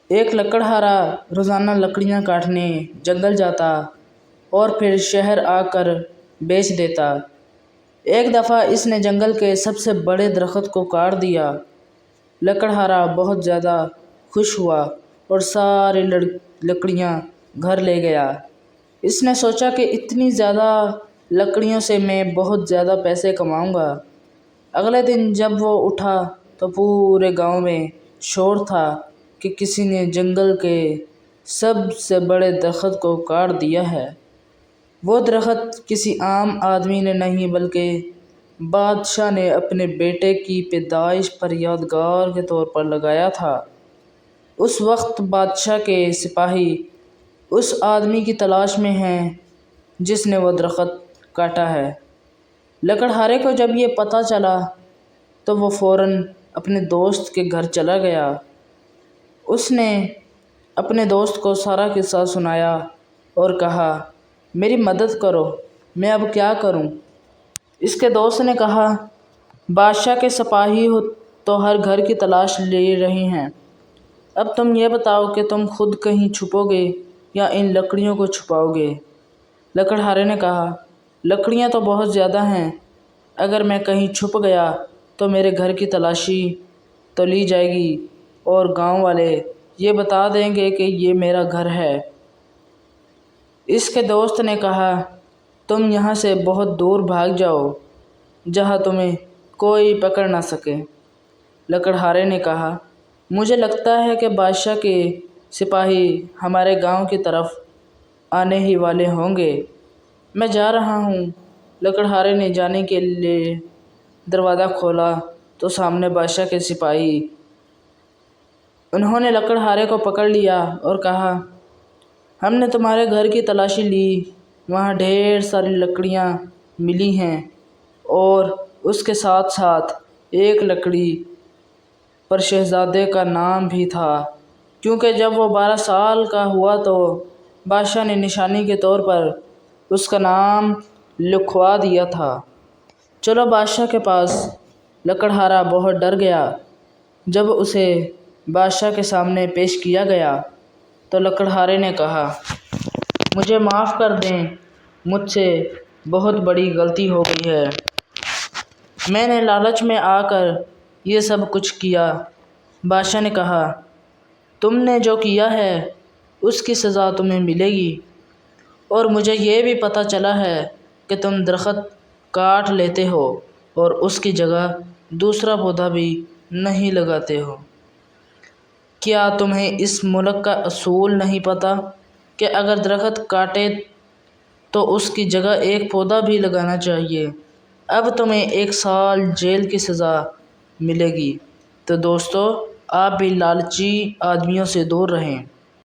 ایک لکڑہارا روزانہ لکڑیاں کاٹنے جنگل جاتا اور پھر شہر آ کر بیچ دیتا۔ ایک دفعہ اس نے جنگل کے سب سے بڑے درخت کو کاٹ دیا۔ لکڑہارا بہت زیادہ خوش ہوا اور ساری لکڑیاں گھر لے گیا۔ اس نے سوچا کہ اتنی زیادہ لکڑیوں سے میں بہت زیادہ پیسے کماؤں گا۔ اگلے دن جب وہ اٹھا تو پورے گاؤں میں شور تھا کہ کسی نے جنگل کے سب سے بڑے درخت کو کاٹ دیا ہے۔ وہ درخت کسی عام آدمی نے نہیں بلکہ بادشاہ نے اپنے بیٹے کی پیدائش پر یادگار کے طور پر لگایا تھا۔ اس وقت بادشاہ کے سپاہی اس آدمی کی تلاش میں ہیں جس نے وہ درخت کاٹا ہے۔ لکڑہارے کو جب یہ پتہ چلا تو وہ فوراً اپنے دوست کے گھر چلا گیا۔ اس نے اپنے دوست کو سارا قصہ سنایا اور کہا، میری مدد کرو، میں اب کیا کروں؟ اس کے دوست نے کہا، بادشاہ کے سپاہی تو ہر گھر کی تلاش لے رہے ہیں۔ اب تم یہ بتاؤ کہ تم خود کہیں چھپو گے یا ان لکڑیوں کو چھپاؤ گے؟ لکڑہارے نے کہا، لکڑیاں تو بہت زیادہ ہیں، اگر میں کہیں چھپ گیا تو میرے گھر کی تلاشی تو لی جائے گی اور گاؤں والے یہ بتا دیں گے کہ یہ میرا گھر ہے۔ اس کے دوست نے کہا، تم یہاں سے بہت دور بھاگ جاؤ جہاں تمہیں کوئی پکڑ نہ سکے۔ لکڑہارے نے کہا، مجھے لگتا ہے کہ بادشاہ کے سپاہی ہمارے گاؤں کی طرف آنے ہی والے ہوں گے، میں جا رہا ہوں۔ لکڑہارے نے جانے کے لیے دروازہ کھولا تو سامنے بادشاہ کے سپاہی۔ انہوں نے لکڑہارے کو پکڑ لیا اور کہا، ہم نے تمہارے گھر کی تلاشی لی، وہاں ڈھیر ساری لکڑیاں ملی ہیں اور اس کے ساتھ ساتھ ایک لکڑی پر شہزادے کا نام بھی تھا، کیونکہ جب وہ 12 سال کا ہوا تو بادشاہ نے نشانی کے طور پر اس کا نام لکھوا دیا تھا۔ چلو بادشاہ کے پاس۔ لکڑہارا بہت ڈر گیا۔ جب اسے بادشاہ کے سامنے پیش کیا گیا تو لکڑہارے نے کہا، مجھے معاف کر دیں، مجھ سے بہت بڑی غلطی ہو گئی ہے، میں نے لالچ میں آ کر یہ سب کچھ کیا۔ بادشاہ نے کہا، تم نے جو کیا ہے اس کی سزا تمہیں ملے گی، اور مجھے یہ بھی پتہ چلا ہے کہ تم درخت کاٹ لیتے ہو اور اس کی جگہ دوسرا پودا بھی نہیں لگاتے ہو۔ کیا تمہیں اس ملک کا اصول نہیں پتہ کہ اگر درخت کاٹے تو اس کی جگہ ایک پودا بھی لگانا چاہیے؟ اب تمہیں 1 سال جیل کی سزا ملے گی۔ تو دوستو، آپ بھی لالچی آدمیوں سے دور رہیں۔